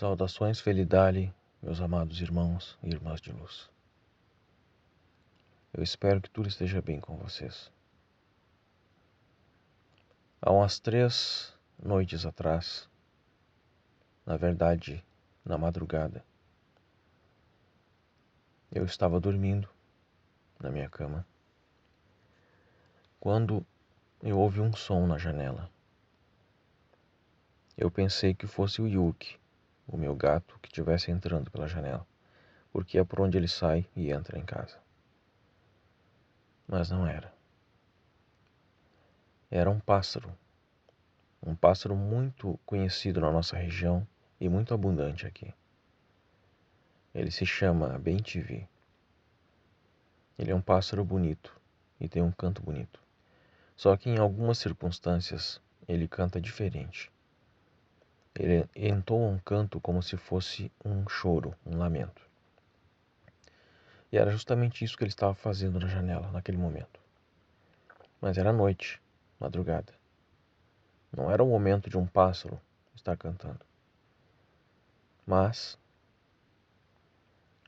Saudações, Felidale, meus amados irmãos e irmãs de luz. Eu espero que tudo esteja bem com vocês. Há umas 3 noites atrás, na verdade, na madrugada, eu estava dormindo na minha cama, quando eu ouvi um som na janela. Eu pensei que fosse o Yuki, o meu gato, que estivesse entrando pela janela, porque é por onde ele sai e entra em casa. Mas não era. Era um pássaro muito conhecido na nossa região e muito abundante aqui. Ele se chama bem-te-vi. Ele é um pássaro bonito e tem um canto bonito. Só que em algumas circunstâncias ele canta diferente. Ele entoa um canto como se fosse um choro, um lamento. E era justamente isso que ele estava fazendo na janela naquele momento. Mas era noite, madrugada. Não era o momento de um pássaro estar cantando. Mas,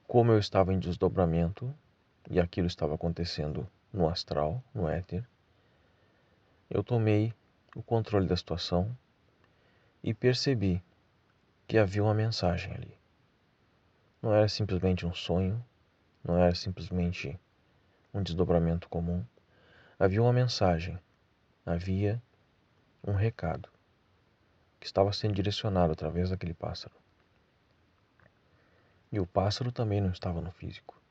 como eu estava em desdobramento, e aquilo estava acontecendo no astral, no éter, eu tomei o controle da situação e percebi que havia uma mensagem ali. Não era simplesmente um sonho, não era simplesmente um desdobramento comum. Havia uma mensagem, havia um recado que estava sendo direcionado através daquele pássaro. E o pássaro também não estava no físico.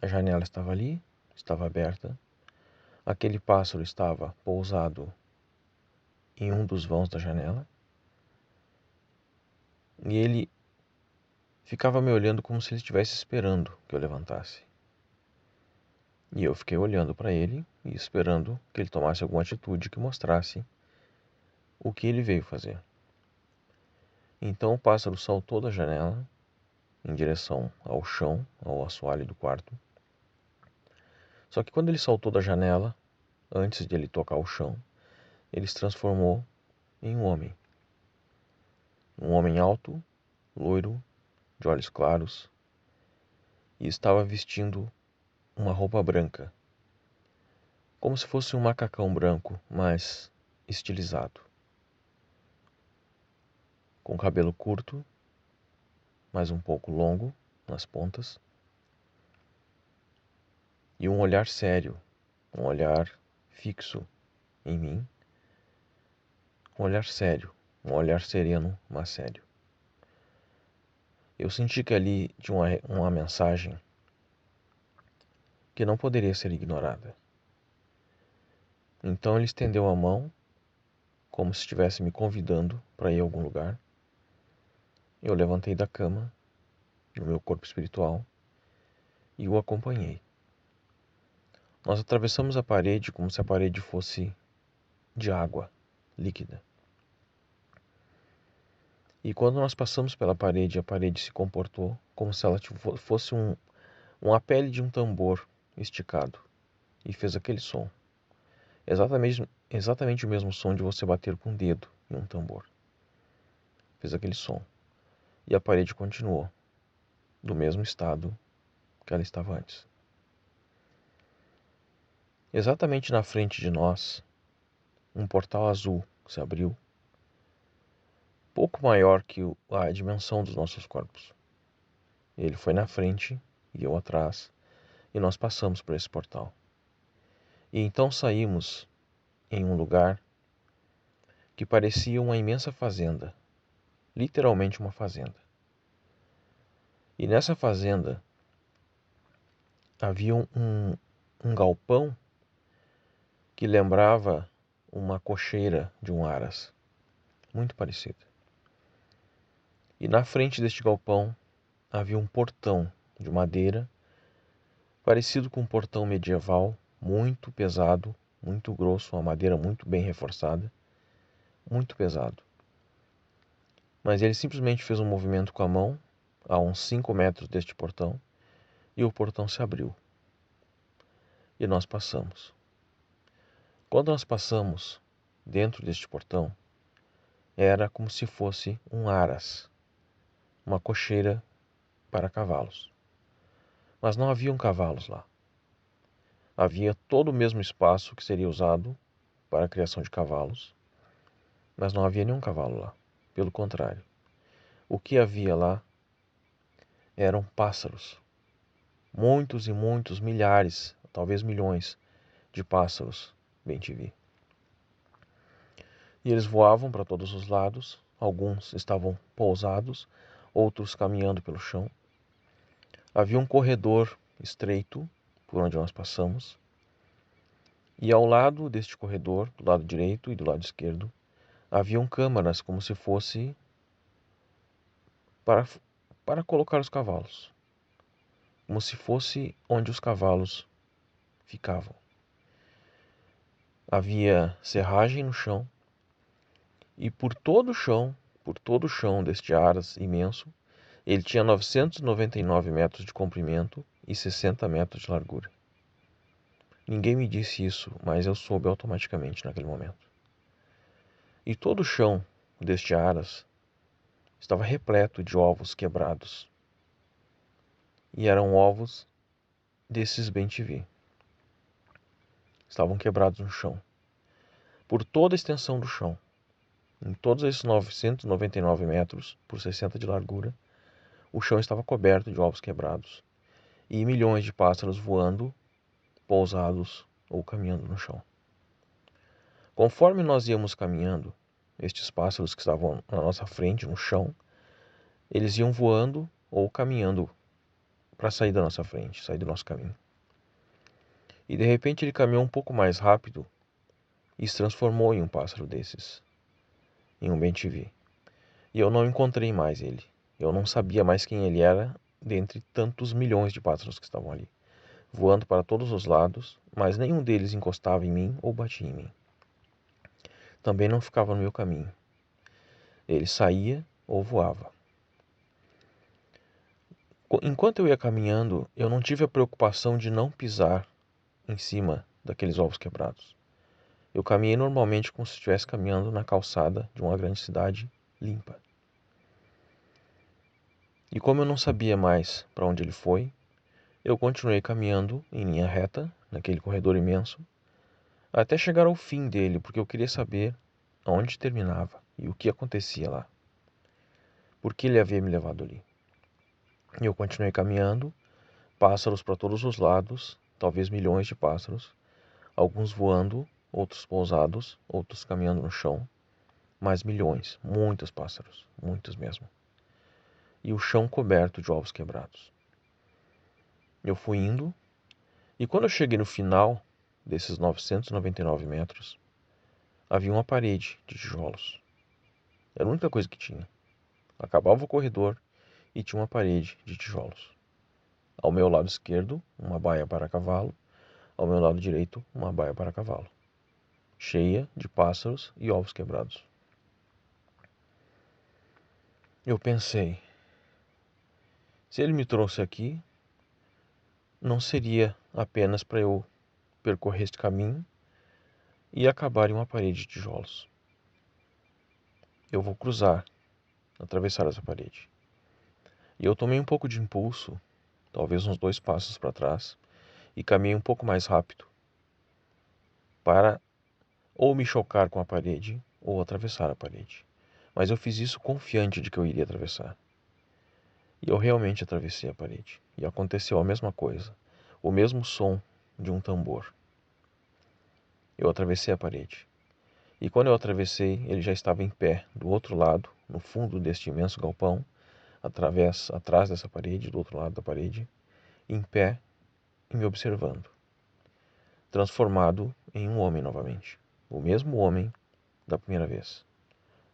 A janela estava ali, estava aberta. Aquele pássaro estava pousado em um dos vãos da janela. E ele ficava me olhando como se ele estivesse esperando que eu levantasse. E eu fiquei olhando para ele e esperando que ele tomasse alguma atitude que mostrasse o que ele veio fazer. Então o pássaro saltou da janela em direção ao chão, ao assoalho do quarto. Só que quando ele saltou da janela, antes de ele tocar o chão, ele se transformou em um homem. Um homem alto, loiro, de olhos claros, e estava vestindo uma roupa branca, como se fosse um macacão branco, mas estilizado, com cabelo curto, mas um pouco longo nas pontas, e um olhar sério, um olhar fixo em mim, um olhar sério, um olhar sereno, mas sério. Eu senti que ali tinha uma mensagem que não poderia ser ignorada. Então ele estendeu a mão, como se estivesse me convidando para ir a algum lugar. Eu levantei da cama, no meu corpo espiritual, e o acompanhei. Nós atravessamos a parede como se a parede fosse de água líquida. E quando nós passamos pela parede, a parede se comportou como se ela fosse uma pele de um tambor esticado e fez aquele som. Exatamente o mesmo som de você bater com o dedo em um tambor. Fez aquele som. E a parede continuou do mesmo estado que ela estava antes. Exatamente na frente de nós, um portal azul se abriu, pouco maior que a dimensão dos nossos corpos. Ele foi na frente e eu atrás, e nós passamos por esse portal. E então saímos em um lugar que parecia uma imensa fazenda, literalmente uma fazenda. E nessa fazenda havia um galpão que lembrava uma cocheira de um aras, muito parecida. E na frente deste galpão havia um portão de madeira, parecido com um portão medieval, muito pesado, muito grosso, uma madeira muito bem reforçada, muito pesado. Mas ele simplesmente fez um movimento com a mão, a uns 5 metros deste portão, e o portão se abriu. E nós passamos. Quando nós passamos dentro deste portão, era como se fosse um aras, uma cocheira para cavalos. Mas não haviam cavalos lá. Havia todo o mesmo espaço que seria usado para a criação de cavalos, mas não havia nenhum cavalo lá. Pelo contrário, o que havia lá eram pássaros. Muitos e muitos, milhares, talvez milhões de pássaros, bem te vi. E eles voavam para todos os lados, alguns estavam pousados, outros caminhando pelo chão. Havia um corredor estreito por onde nós passamos, e ao lado deste corredor, do lado direito e do lado esquerdo, haviam câmaras como se fosse para, para colocar os cavalos, como se fosse onde os cavalos ficavam. Havia serragem no chão, e por todo o chão deste aras imenso, ele tinha 999 metros de comprimento e 60 metros de largura. Ninguém me disse isso, mas eu soube automaticamente naquele momento. E todo o chão deste aras estava repleto de ovos quebrados. E eram ovos desses bem-te-vi. Estavam quebrados no chão. Por toda a extensão do chão, em todos esses 999 metros por 60 de largura, o chão estava coberto de ovos quebrados. E milhões de pássaros voando, pousados ou caminhando no chão. Conforme nós íamos caminhando, estes pássaros que estavam na nossa frente, no chão, eles iam voando ou caminhando para sair da nossa frente, sair do nosso caminho. E de repente ele caminhou um pouco mais rápido e se transformou em um pássaro desses, em um bem-te-vi. E eu não encontrei mais ele. Eu não sabia mais quem ele era dentre tantos milhões de pássaros que estavam ali, voando para todos os lados, mas nenhum deles encostava em mim ou batia em mim. Também não ficava no meu caminho. Ele saía ou voava. Enquanto eu ia caminhando, eu não tive a preocupação de não pisar em cima daqueles ovos quebrados. Eu caminhei normalmente como se estivesse caminhando na calçada de uma grande cidade limpa. E como eu não sabia mais para onde ele foi, eu continuei caminhando em linha reta, naquele corredor imenso, até chegar ao fim dele, porque eu queria saber aonde terminava e o que acontecia lá. Por que ele havia me levado ali? E eu continuei caminhando, pássaros para todos os lados, talvez milhões de pássaros, alguns voando, outros pousados, outros caminhando no chão, mas milhões, muitos pássaros, muitos mesmo. E o chão coberto de ovos quebrados. Eu fui indo, e quando eu cheguei no final desses 999 metros, havia uma parede de tijolos. Era a única coisa que tinha. Acabava o corredor e tinha uma parede de tijolos. Ao meu lado esquerdo, uma baia para cavalo. Ao meu lado direito, uma baia para cavalo, cheia de pássaros e ovos quebrados. Eu pensei, se ele me trouxe aqui, não seria apenas para eu percorrer este caminho e acabar em uma parede de tijolos. Eu vou cruzar, atravessar essa parede. E eu tomei um pouco de impulso, talvez uns 2 passos para trás, e caminhei um pouco mais rápido para ou me chocar com a parede ou atravessar a parede. Mas eu fiz isso confiante de que eu iria atravessar. E eu realmente atravessei a parede. E aconteceu a mesma coisa. O mesmo som de um tambor. Eu atravessei a parede. E quando eu atravessei, ele já estava em pé, do outro lado, no fundo deste imenso galpão, atrás dessa parede, do outro lado da parede, em pé e me observando. Transformado em um homem novamente. O mesmo homem da primeira vez.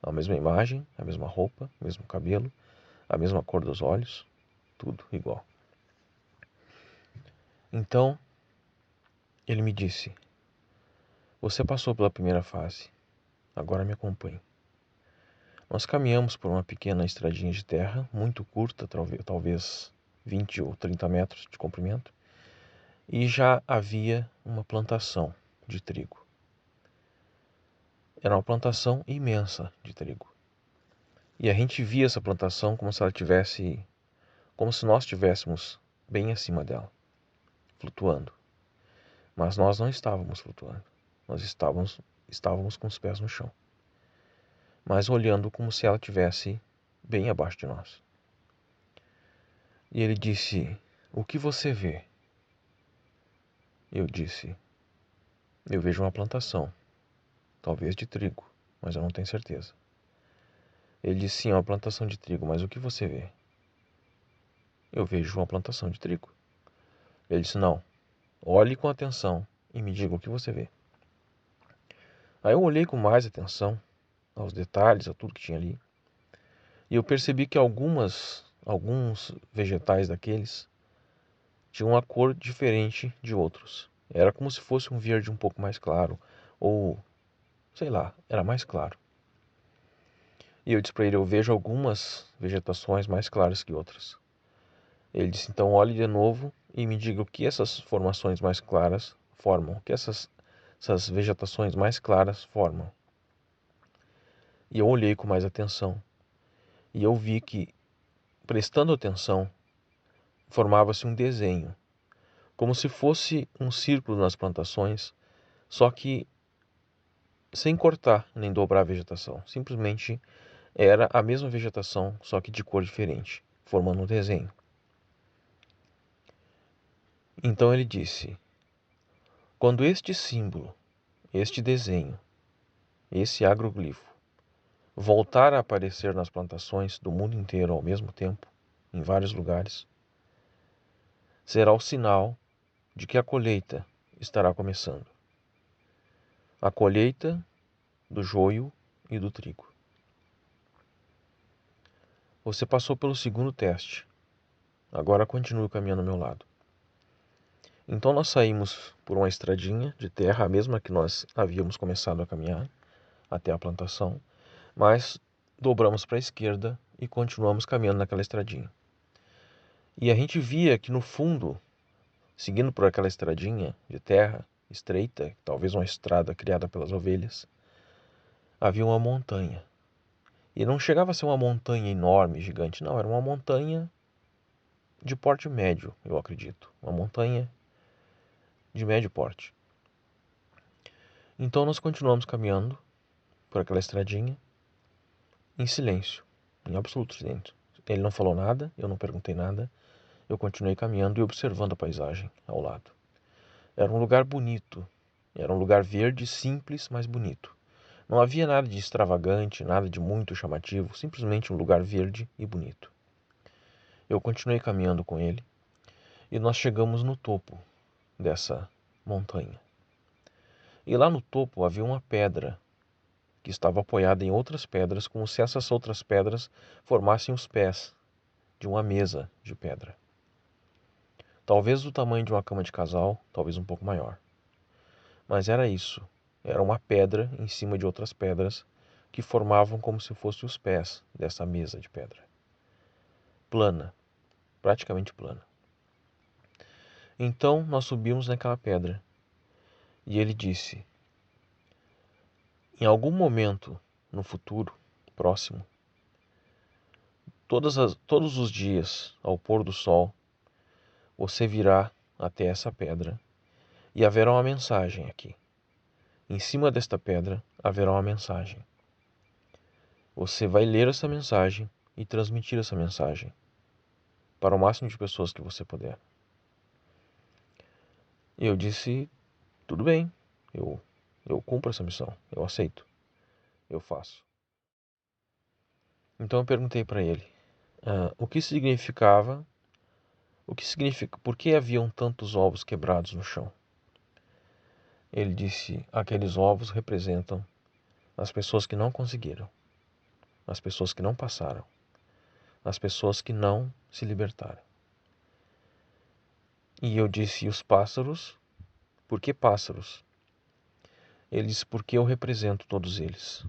A mesma imagem, a mesma roupa, o mesmo cabelo, a mesma cor dos olhos, tudo igual. Então, ele me disse: você passou pela primeira fase, agora me acompanhe. Nós caminhamos por uma pequena estradinha de terra, muito curta, talvez 20 ou 30 metros de comprimento, e já havia uma plantação de trigo. Era uma plantação imensa de trigo. E a gente via essa plantação como se ela tivesse, como se nós estivéssemos bem acima dela, flutuando. Mas nós não estávamos flutuando. Nós estávamos com os pés no chão, mas olhando como se ela tivesse bem abaixo de nós. E ele disse: "O que você vê?" Eu disse: "Eu vejo uma plantação, talvez de trigo, mas eu não tenho certeza." Ele disse: "Sim, é uma plantação de trigo, mas o que você vê?" "Eu vejo uma plantação de trigo." Ele disse: "Não, olhe com atenção e me diga o que você vê." Aí eu olhei com mais atenção aos detalhes, a tudo que tinha ali, e eu percebi que alguns vegetais daqueles tinham uma cor diferente de outros. Era como se fosse um verde um pouco mais claro, ou sei lá, era mais claro. E eu disse para ele: "Eu vejo algumas vegetações mais claras que outras." Ele disse: "Então olhe de novo e me diga o que essas formações mais claras formam, o que essas vegetações mais claras formam." E eu olhei com mais atenção e eu vi que, prestando atenção, formava-se um desenho, como se fosse um círculo nas plantações, só que sem cortar nem dobrar a vegetação. Simplesmente era a mesma vegetação, só que de cor diferente, formando um desenho. Então ele disse: "Quando este símbolo, este desenho, esse agroglifo voltar a aparecer nas plantações do mundo inteiro ao mesmo tempo, em vários lugares, será o sinal de que a colheita estará começando. A colheita do joio e do trigo. Você passou pelo segundo teste. Agora continue caminhando ao meu lado." Então nós saímos por uma estradinha de terra, a mesma que nós havíamos começado a caminhar até a plantação, mas dobramos para a esquerda e continuamos caminhando naquela estradinha. E a gente via que no fundo, seguindo por aquela estradinha de terra estreita, talvez uma estrada criada pelas ovelhas, havia uma montanha. E não chegava a ser uma montanha enorme, gigante, não, era uma montanha de porte médio, eu acredito. Uma montanha de médio porte. Então nós continuamos caminhando por aquela estradinha, em silêncio, em absoluto silêncio. Ele não falou nada, eu não perguntei nada, eu continuei caminhando e observando a paisagem ao lado. Era um lugar bonito, era um lugar verde, simples, mas bonito. Não havia nada de extravagante, nada de muito chamativo, simplesmente um lugar verde e bonito. Eu continuei caminhando com ele e nós chegamos no topo dessa montanha. E lá no topo havia uma pedra que estava apoiada em outras pedras, como se essas outras pedras formassem os pés de uma mesa de pedra. Talvez do tamanho de uma cama de casal, talvez um pouco maior. Mas era isso. Era uma pedra em cima de outras pedras que formavam como se fossem os pés dessa mesa de pedra. Plana, praticamente plana. Então nós subimos naquela pedra e ele disse: "Em algum momento no futuro próximo, todos os dias, ao pôr do sol, você virá até essa pedra e haverá uma mensagem aqui. Em cima desta pedra haverá uma mensagem. Você vai ler essa mensagem e transmitir essa mensagem para o máximo de pessoas que você puder." Eu disse: "Tudo bem, eu cumpro essa missão, eu aceito, eu faço." Então eu perguntei para ele o que significava, por que haviam tantos ovos quebrados no chão. Ele disse: "Aqueles ovos representam as pessoas que não conseguiram, as pessoas que não passaram, as pessoas que não se libertaram." E eu disse: "E os pássaros? Por que pássaros?" Ele disse: "Porque eu represento todos eles.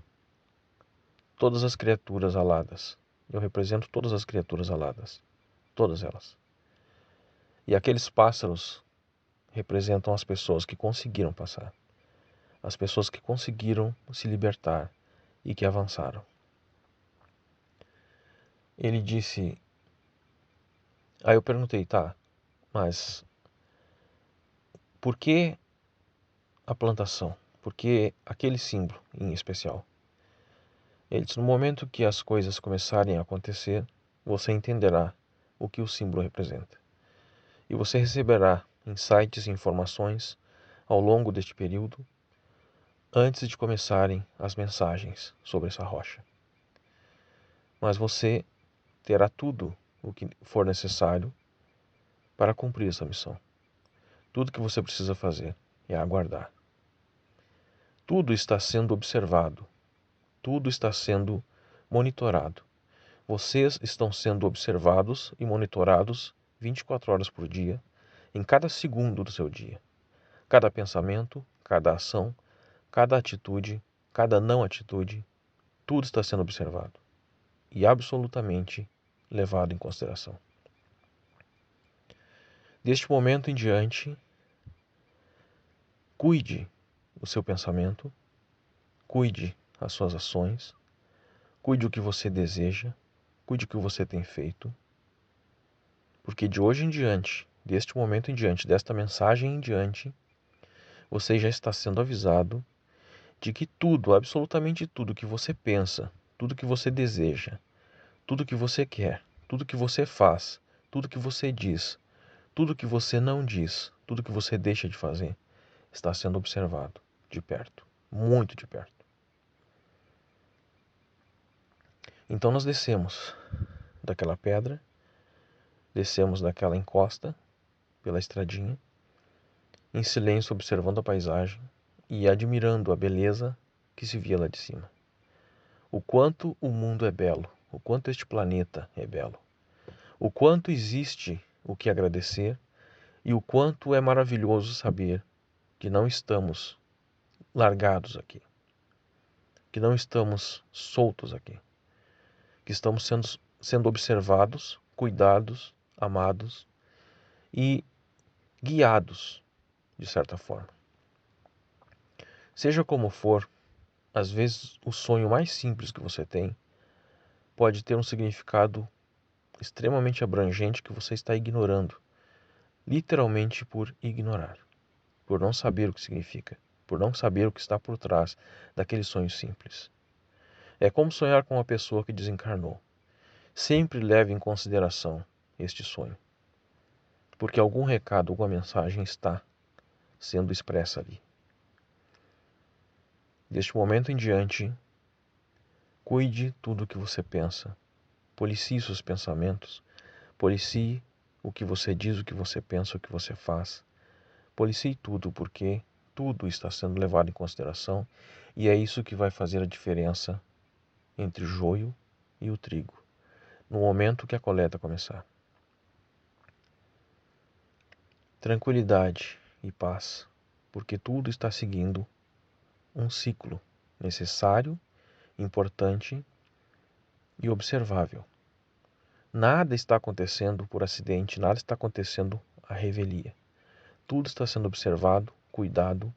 Todas as criaturas aladas. Eu represento todas as criaturas aladas. Todas elas. E aqueles pássaros representam as pessoas que conseguiram passar. As pessoas que conseguiram se libertar e que avançaram." ele disse... Aí eu perguntei, tá, mas por que a plantação? Por que aquele símbolo em especial? Ele disse, no momento que as coisas começarem a acontecer, você entenderá o que o símbolo representa. E você receberá insights e informações ao longo deste período, antes de começarem as mensagens sobre essa rocha. Mas você terá tudo o que for necessário para cumprir essa missão. Tudo que você precisa fazer é aguardar. Tudo está sendo observado. Tudo está sendo monitorado. Vocês estão sendo observados e monitorados 24 horas por dia, em cada segundo do seu dia. Cada pensamento, cada ação, cada atitude, cada não atitude, tudo está sendo observado e absolutamente levado em consideração. Deste momento em diante, cuide o seu pensamento, cuide as suas ações, cuide o que você deseja, cuide o que você tem feito, porque de hoje em diante, deste momento em diante, desta mensagem em diante, você já está sendo avisado de que tudo, absolutamente tudo que você pensa, tudo que você deseja, tudo que você quer, tudo que você faz, tudo que você diz, tudo que você não diz, tudo que você deixa de fazer, está sendo observado de perto, muito de perto. Então nós descemos daquela pedra, descemos daquela encosta, pela estradinha, em silêncio observando a paisagem e admirando a beleza que se via lá de cima. O quanto o mundo é belo, o quanto este planeta é belo, o quanto existe o que agradecer e o quanto é maravilhoso saber que não estamos largados aqui, que não estamos soltos aqui, que estamos sendo observados, cuidados, amados e guiados, de certa forma. Seja como for, às vezes o sonho mais simples que você tem pode ter um significado extremamente abrangente que você está ignorando, literalmente por ignorar, por não saber o que significa, por não saber o que está por trás daquele sonho simples. É como sonhar com uma pessoa que desencarnou. Sempre leve em consideração este sonho, porque algum recado, alguma mensagem está sendo expressa ali. Deste momento em diante, cuide tudo o que você pensa, policie seus pensamentos, policie o que você diz, o que você pensa, o que você faz. Policie tudo, porque tudo está sendo levado em consideração e é isso que vai fazer a diferença entre o joio e o trigo, no momento que a coleta começar. Tranquilidade e paz, porque tudo está seguindo um ciclo necessário, importante e observável. Nada está acontecendo por acidente, nada está acontecendo à revelia. Tudo está sendo observado, cuidado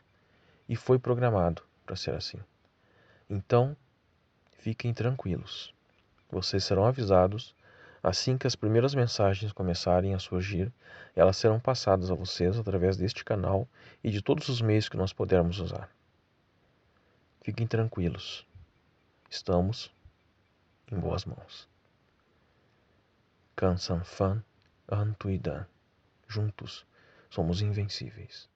e foi programado para ser assim. Então, fiquem tranquilos. Vocês serão avisados assim que as primeiras mensagens começarem a surgir. Elas serão passadas a vocês através deste canal e de todos os meios que nós pudermos usar. Fiquem tranquilos. Estamos em boas mãos. Kansan Fan Antuidan. Juntos somos invencíveis.